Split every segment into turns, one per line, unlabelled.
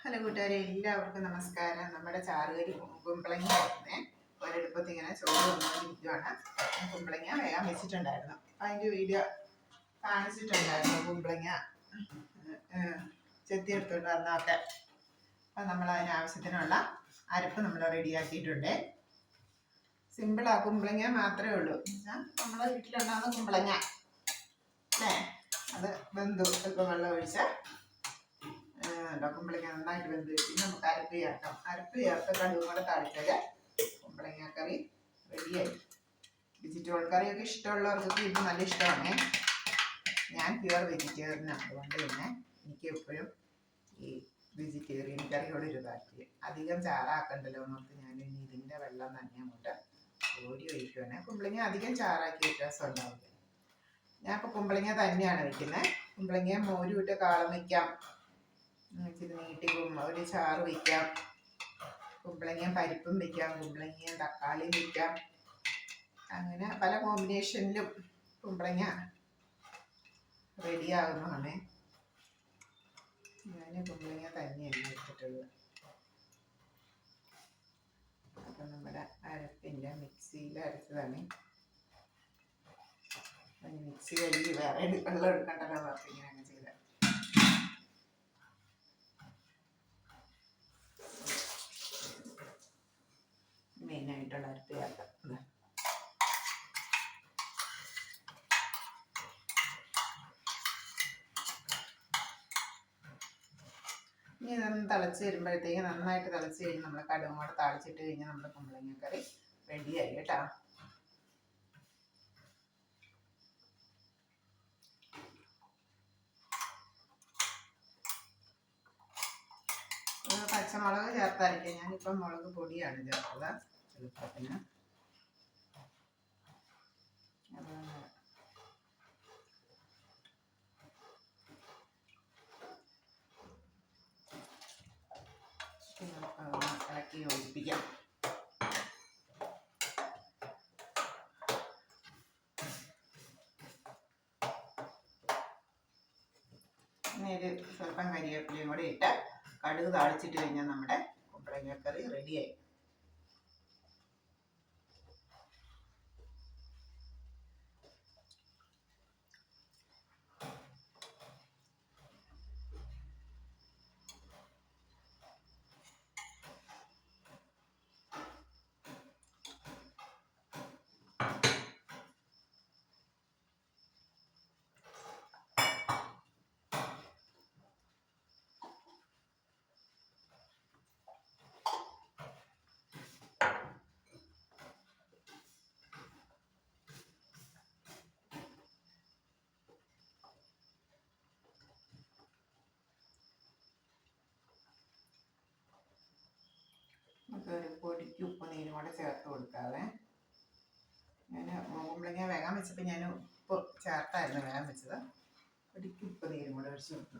Hello കൂട്ടുകാരെ, എല്ലാവർക്കും നമസ്കാരം. നമ്മുടെ ചാറുകരി കുമ്പളങ്ങയായിരുന്നേ. ഒരെടുപ്പത്ത് ഇങ്ങനെ ചോറ് വന്നുകൊണ്ടിരിക്കുകയാണ്. കുമ്പളങ്ങ വേഗം വെച്ചിട്ടുണ്ടായിരുന്നു. അതിൻ്റെ വീഡിയോ കാണിച്ചിട്ടുണ്ടായിരുന്നു. കുമ്പളങ്ങ ചെത്തിയെടുത്തോണ്ട് വന്നൊക്കെ. അപ്പം നമ്മൾ അതിനാവശ്യത്തിനുള്ള അരപ്പ് നമ്മൾ റെഡിയാക്കിയിട്ടുണ്ട്. സിമ്പിളാ, കുമ്പളങ്ങ മാത്രമേ ഉള്ളൂ. നമ്മളെ വീട്ടിലുണ്ടാകുന്ന കുമ്പളങ്ങ അല്ലേ, അത് വെന്തു ഇപ്പം വെള്ളം ഒഴിച്ച് കുമ്പളങ്ങ നന്നായിട്ട് വെന്ത് വെച്ച് നമുക്ക് അരപ്പ് ചേർക്കാം. അരപ്പ് ചേർത്ത് കടുകും കൂടെ താളിച്ചാൽ കുമ്പളങ്ങ കറി റെഡിയായി. വെജിറ്റബിൾ കറിയൊക്കെ ഇഷ്ടമുള്ളവർക്കൊക്കെ ഇത് നല്ല ഇഷ്ടമാണ്. ഞാൻ പ്യുവർ വെജിറ്റേറിയനാണ്, അതുകൊണ്ട് തന്നെ എനിക്ക് എപ്പോഴും ഈ വെജിറ്റേറിയൻ കറിയോടൊരു താല്പര്യം. അധികം ചാറാക്കണ്ടല്ലോ എന്നോർത്ത് ഞാൻ ഇനി ഇതിൻ്റെ വെള്ളം തന്നെ അങ്ങോട്ട് കോരി ഒഴിക്കുവാണ്. കുമ്പളങ്ങ അധികം ചാറാക്കി വ്യത്യാസം ഉണ്ടാവില്ല. ഞാൻ ഇപ്പോൾ കുമ്പളങ്ങ തന്നെയാണ് വയ്ക്കുന്നത്. കുമ്പളങ്ങ മോരും ഇട്ട് കാളം വയ്ക്കാം, ഇച്ചിരി നീട്ടി ഒരു ചാറ് വയ്ക്കാം, കുമ്പളങ്ങയും പരിപ്പും വയ്ക്കാം, കുമ്പളങ്ങയും തക്കാളിയും വയ്ക്കാം. അങ്ങനെ പല കോമ്പിനേഷനിലും കുമ്പളങ്ങ റെഡിയാകുന്നതാണ്. ഞാൻ കുമ്പളങ്ങ തന്നെയാണ് എടുത്തിട്ടുള്ളത്. അപ്പം നമ്മുടെ അരപ്പിൻ്റെ മിക്സിയിൽ അരച്ചതാണ്. മിക്സി കഴുകി വേറെ വെള്ളം എടുക്കണ്ടല്ലോ എന്നൊക്കെ ഇങ്ങനെയൊക്കെ ചെയ്താൽ. മെയിനായിട്ടുള്ള അരപ്പ് ചേർക്കാം. ഇനി ഇതൊന്ന് തിളച്ച് വരുമ്പോഴത്തേക്ക്, നന്നായിട്ട് തിളച്ച് കഴിഞ്ഞ് നമ്മൾ കടുകും കൂടെ താളിച്ചിട്ട് കഴിഞ്ഞാൽ നമ്മുടെ കുമ്പളങ്ങ കറി റെഡിയായി കേട്ടോ. പച്ചമുളക് ചേർത്തായിരിക്കും. ഞാനിപ്പം മുളക് പൊടിയാണ് ചേർത്തത് എളുപ്പത്തിന്. ഇളക്കി യോജിപ്പിക്കാം. ഇനി ഒരു സ്വല്പം കരിവേപ്പിലയും കൂടെ ഇട്ട് കടുക് താളിച്ചിട്ട് കഴിഞ്ഞാൽ നമ്മുടെ കുമ്പളങ്ങ കറി റെഡിയായി. ഒരു പൊടിക്ക് ഉപ്പ് നീരും കൂടെ ചേർത്ത് കൊടുക്കാതെ. ഞാൻ കുമ്പളങ്ങ വേഗം വെച്ചപ്പോൾ ഞാൻ ഉപ്പ് ചേർത്തായിരുന്നു വേഗം വെച്ചത്. പൊടിക്ക് ഉപ്പ് നീരും കൂടെ ഒഴിച്ച് കൊടുത്തു.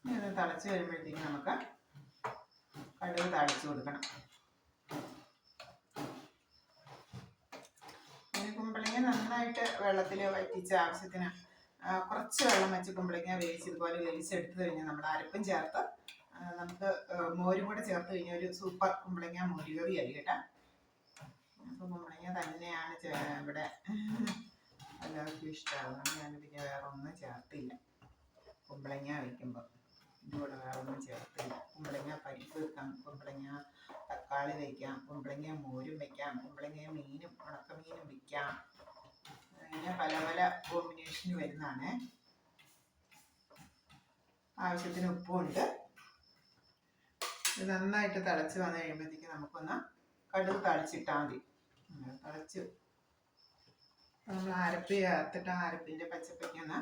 ഇനി തിളച്ച് വരുമ്പോഴത്തേക്കും നമുക്ക് കടുക് താളിച്ച് കൊടുക്കണം. കുമ്പളങ്ങ നന്നായിട്ട് വെള്ളത്തിൽ വറ്റിച്ച് ആവശ്യത്തിന് കുറച്ച് വെള്ളം വെച്ച് കുമ്പളങ്ങ വേവിച്ചതുപോലെ വേവിച്ചെടുത്ത് കഴിഞ്ഞാൽ നമ്മൾ അരപ്പും ചേർത്ത് നമുക്ക് മോരും കൂടെ ചേർത്ത് കഴിഞ്ഞാൽ ഒരു സൂപ്പർ കുമ്പളങ്ങ മോര് കറിയായി കേട്ടോ. അപ്പോൾ കുമ്പളങ്ങ തന്നെയാണ് ഇവിടെ എല്ലാവർക്കും ഇഷ്ടമാകുന്നത്. ഞാൻ പിന്നെ വേറെ ഒന്നും ചേർത്തില്ല. കുമ്പളങ്ങ വയ്ക്കുമ്പോൾ ഇതുകൂടെ വേറെ ഒന്നും ചേർത്തില്ല. കുമ്പളങ്ങ പരിപ്പ് വെക്കാം, കുമ്പളങ്ങ തക്കാളി വയ്ക്കാം, കുമ്പളങ്ങ മോരും വയ്ക്കാം, കുമ്പളങ്ങ മീനും ഉണക്കമീനും വയ്ക്കാം. അങ്ങനെ പല പല കോമ്പിനേഷന് വരുന്നതാണ്. ആവശ്യത്തിന് ഉപ്പുണ്ട്. ഇത് നന്നായിട്ട് തിളച്ച് വന്നു കഴിയുമ്പോഴത്തേക്ക് നമുക്കൊന്ന് കടുക് തളിച്ചിട്ടാൽ മതി. തിളച്ച് നമ്മൾ അരപ്പ് ചേർത്തിട്ട് അരപ്പിൻ്റെ പച്ചപ്പൊക്കെ ഒന്ന്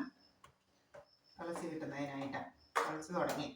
തിളച്ച് കിട്ടുന്നതിനായിട്ടാണ്. തിളച്ച് തുടങ്ങി.